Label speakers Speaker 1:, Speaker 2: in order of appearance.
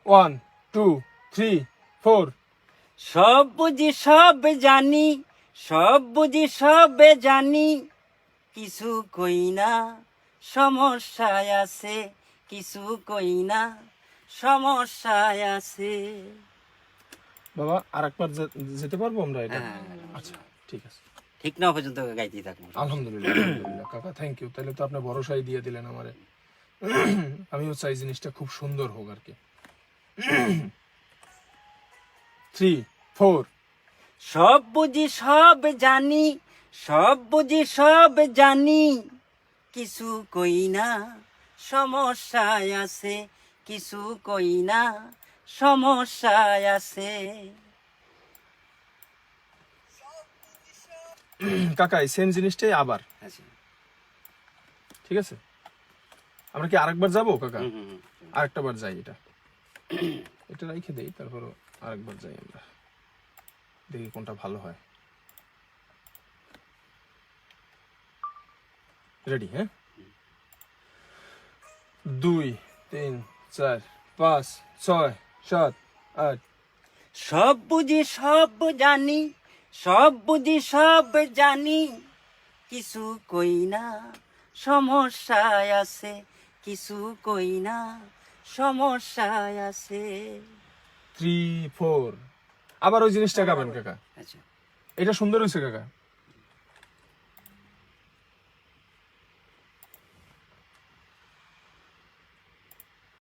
Speaker 1: 1 2 3 4
Speaker 2: সব বুঝি সব জানি, সব বুঝি সব জানি, কিছু কই না সমস্যায় আছে, কিছু কই না সমস্যায় আছে।
Speaker 1: বাবা আরেকবার যেতে পারবো আমরা এটা?
Speaker 2: হ্যাঁ।
Speaker 1: আচ্ছা ঠিক আছে।
Speaker 2: ঠিক না পর্যন্ত গাইতেই থাকবো।
Speaker 1: আলহামদুলিল্লাহ আলহামদুলিল্লাহ কাকা, থ্যাংক ইউ। তাহলে তো আপনি ভরসাই দিয়ে দিলেন আমারে। আমিও চাই জিনিসটা খুব সুন্দর হোক আর কি। 3 4
Speaker 2: সব বুঝি সব জানি, সব বুঝি সব জানি, কিছু কই না সমস্যায় আছে, কিছু কই না সমস্যায় আছে।
Speaker 1: কাকা এই সেম জিনিসটাই আবার,
Speaker 2: আচ্ছা।
Speaker 1: ঠিক আছে? আমরা কি আরেকবার যাবো কাকা?
Speaker 2: হুম, হুম, হুম।
Speaker 1: আরেকটা বার যাই, এটা এটা রেখে দেই, তারপর আরেকবার যাই আমরা, দেখি কোনটা ভালো হয়। রেডি? হ্যাঁ, 2 3 4 5 6 7 8
Speaker 2: সব বুঝি সব জানি, সব বুঝি সব জানি, কিছু কই না সমস্যায় আছে, কিছু কই না সমস্যায় আছে।
Speaker 1: 3 4 আবার ওই জিনিসটা গাবেন কাকা।
Speaker 2: আচ্ছা।
Speaker 1: এটা সুন্দর হয়েছে কাকা।